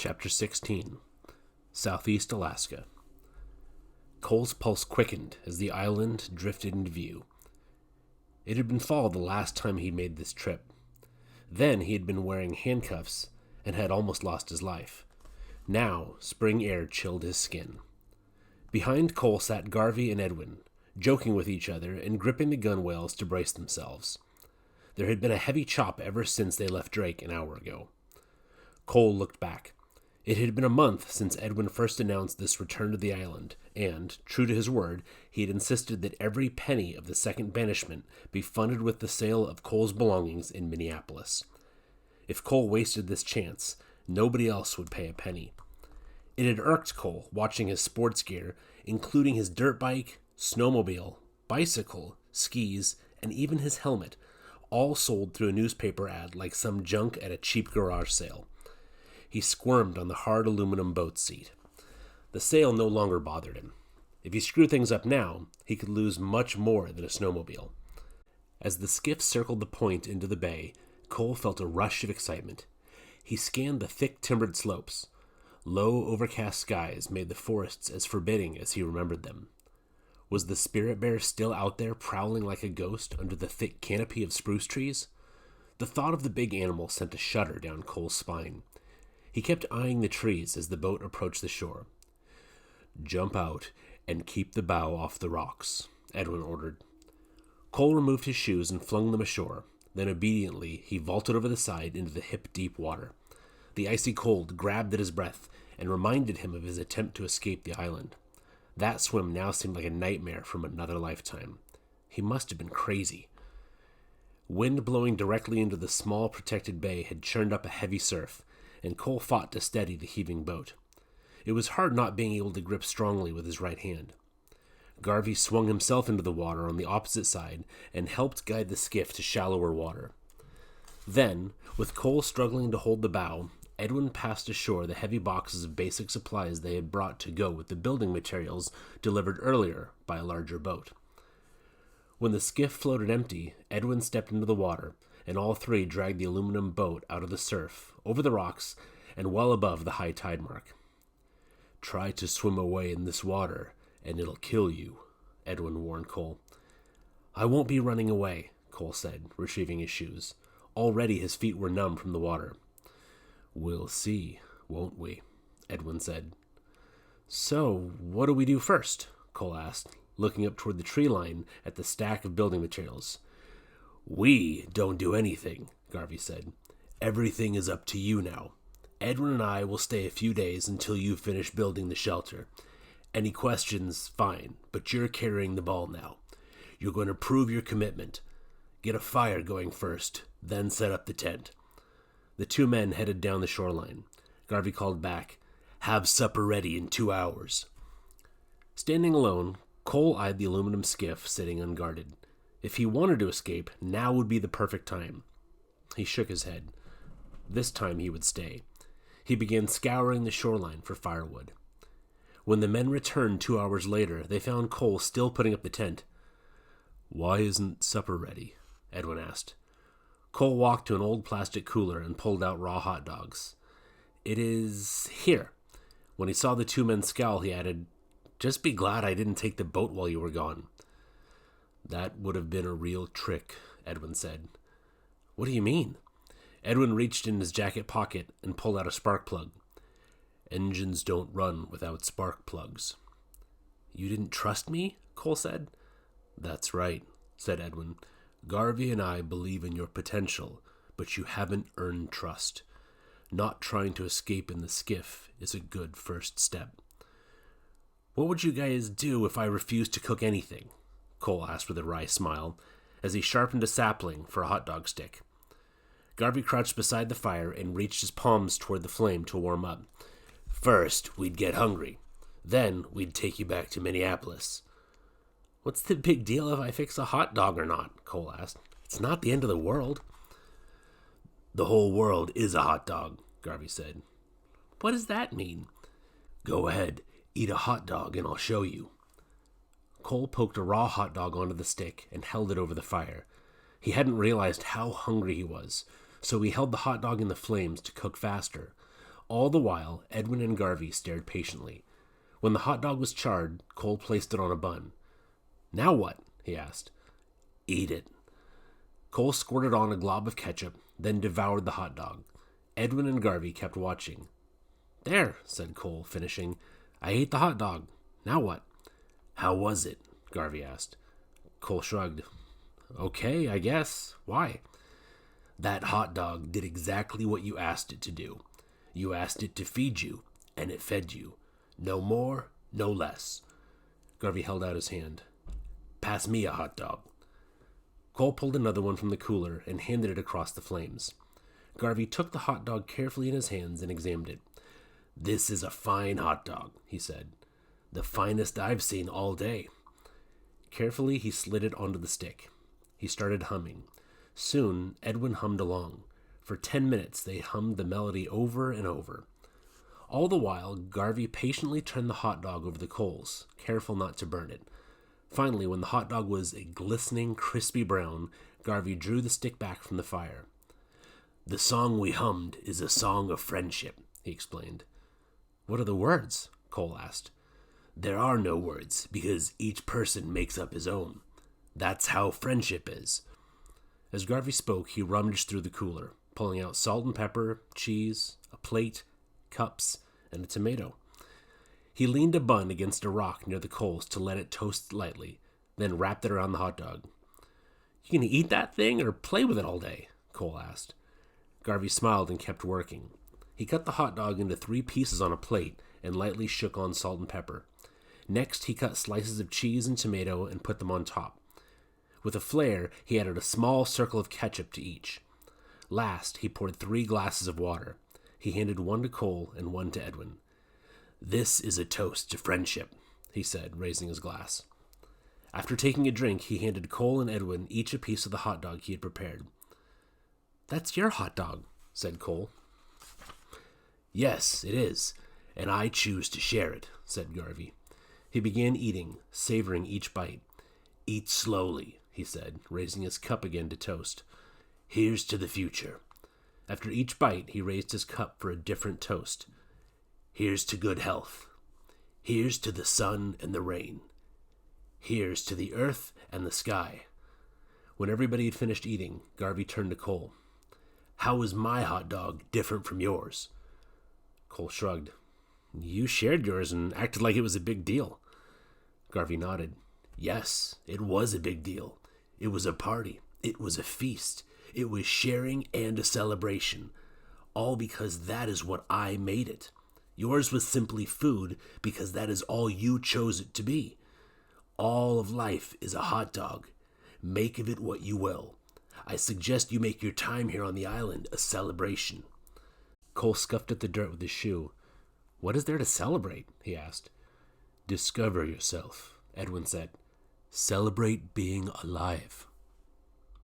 Chapter 16, Southeast Alaska. Cole's pulse quickened as the island drifted into view. It had been fall the last time he made this trip. Then he had been wearing handcuffs and had almost lost his life. Now, spring air chilled his skin. Behind Cole sat Garvey and Edwin, joking with each other and gripping the gunwales to brace themselves. There had been a heavy chop ever since they left Drake an hour ago. Cole looked back. It had been a month since Edwin first announced this return to the island, and, true to his word, he had insisted that every penny of the second banishment be funded with the sale of Cole's belongings in Minneapolis. If Cole wasted this chance, nobody else would pay a penny. It had irked Cole watching his sports gear, including his dirt bike, snowmobile, bicycle, skis, and even his helmet, all sold through a newspaper ad like some junk at a cheap garage sale. He squirmed on the hard aluminum boat seat. The sale no longer bothered him. If he screwed things up now, he could lose much more than a snowmobile. As the skiff circled the point into the bay, Cole felt a rush of excitement. He scanned the thick timbered slopes. Low, overcast skies made the forests as forbidding as he remembered them. Was the spirit bear still out there prowling like a ghost under the thick canopy of spruce trees? The thought of the big animal sent a shudder down Cole's spine. He kept eyeing the trees as the boat approached the shore. "Jump out and keep the bow off the rocks," Edwin ordered. Cole removed his shoes and flung them ashore. Then obediently he vaulted over the side into the hip-deep water. The icy cold grabbed at his breath and reminded him of his attempt to escape the island. That swim now seemed like a nightmare from another lifetime. He must have been crazy. Wind blowing directly into the small protected bay had churned up a heavy surf, and Cole fought to steady the heaving boat. It was hard not being able to grip strongly with his right hand. Garvey swung himself into the water on the opposite side and helped guide the skiff to shallower water. Then, with Cole struggling to hold the bow, Edwin passed ashore the heavy boxes of basic supplies they had brought to go with the building materials delivered earlier by a larger boat. When the skiff floated empty, Edwin stepped into the water, and all three dragged the aluminum boat out of the surf, over the rocks, and well above the high tide mark. "Try to swim away in this water, and it'll kill you," Edwin warned Cole. "I won't be running away," Cole said, retrieving his shoes. Already his feet were numb from the water. "We'll see, won't we?" Edwin said. "So, what do we do first?" Cole asked, looking up toward the tree line at the stack of building materials. "We don't do anything," Garvey said. "Everything is up to you now. Edwin and I will stay a few days until you finish building the shelter. Any questions, fine, but you're carrying the ball now. You're going to prove your commitment. Get a fire going first, then set up the tent." The two men headed down the shoreline. Garvey called back, "Have supper ready in 2 hours." Standing alone, Cole eyed the aluminum skiff sitting unguarded. If he wanted to escape, now would be the perfect time. He shook his head. This time he would stay. He began scouring the shoreline for firewood. When the men returned 2 hours later, they found Cole still putting up the tent. "Why isn't supper ready?" Edwin asked. Cole walked to an old plastic cooler and pulled out raw hot dogs. "It is here." When he saw the two men scowl, he added, "Just be glad I didn't take the boat while you were gone." "That would have been a real trick," Edwin said. "What do you mean?" Edwin reached in his jacket pocket and pulled out a spark plug. "Engines don't run without spark plugs." "You didn't trust me?" Cole said. "That's right," said Edwin. "Garvey and I believe in your potential, but you haven't earned trust. Not trying to escape in the skiff is a good first step." "What would you guys do if I refused to cook anything?" Cole asked with a wry smile, as he sharpened a sapling for a hot dog stick. Garvey crouched beside the fire and reached his palms toward the flame to warm up. "First, we'd get hungry. Then, we'd take you back to Minneapolis." "What's the big deal if I fix a hot dog or not?" Cole asked. "It's not the end of the world." "The whole world is a hot dog," Garvey said. "What does that mean?" "Go ahead, eat a hot dog and I'll show you." Cole poked a raw hot dog onto the stick and held it over the fire. He hadn't realized how hungry he was, so he held the hot dog in the flames to cook faster. All the while, Edwin and Garvey stared patiently. When the hot dog was charred, Cole placed it on a bun. "Now what?" he asked. "Eat it." Cole squirted on a glob of ketchup, then devoured the hot dog. Edwin and Garvey kept watching. "There," said Cole, finishing. "I ate the hot dog. Now what?" "How was it?" Garvey asked. Cole shrugged. "Okay, I guess. Why?" "That hot dog did exactly what you asked it to do. You asked it to feed you, and it fed you. No more, no less." Garvey held out his hand. "Pass me a hot dog." Cole pulled another one from the cooler and handed it across the flames. Garvey took the hot dog carefully in his hands and examined it. "This is a fine hot dog," he said. "The finest I've seen all day." Carefully, he slid it onto the stick. He started humming. Soon, Edwin hummed along. For 10 minutes, they hummed the melody over and over. All the while, Garvey patiently turned the hot dog over the coals, careful not to burn it. Finally, when the hot dog was a glistening, crispy brown, Garvey drew the stick back from the fire. "The song we hummed is a song of friendship," he explained. "What are the words?" Cole asked. "There are no words, because each person makes up his own. That's how friendship is." As Garvey spoke, he rummaged through the cooler, pulling out salt and pepper, cheese, a plate, cups, and a tomato. He leaned a bun against a rock near the coals to let it toast lightly, then wrapped it around the hot dog. "You gonna eat that thing or play with it all day?" Cole asked. Garvey smiled and kept working. He cut the hot dog into 3 pieces on a plate and lightly shook on salt and pepper. Next, he cut slices of cheese and tomato and put them on top. With a flair, he added a small circle of ketchup to each. Last, he poured 3 glasses of water. He handed one to Cole and one to Edwin. "This is a toast to friendship," he said, raising his glass. After taking a drink, he handed Cole and Edwin each a piece of the hot dog he had prepared. "That's your hot dog," said Cole. "Yes, it is, and I choose to share it," said Garvey. He began eating, savoring each bite. "Eat slowly," he said, raising his cup again to toast. "Here's to the future." After each bite, he raised his cup for a different toast. "Here's to good health. Here's to the sun and the rain. Here's to the earth and the sky." When everybody had finished eating, Garvey turned to Cole. "How is my hot dog different from yours?" Cole shrugged. "You shared yours and acted like it was a big deal." Garvey nodded. "Yes, it was a big deal. It was a party. It was a feast. It was sharing and a celebration. All because that is what I made it. Yours was simply food because that is all you chose it to be. All of life is a hot dog. Make of it what you will. I suggest you make your time here on the island a celebration." Cole scuffed at the dirt with his shoe. "What is there to celebrate?" he asked. "Discover yourself," Edwin said. "Celebrate being alive."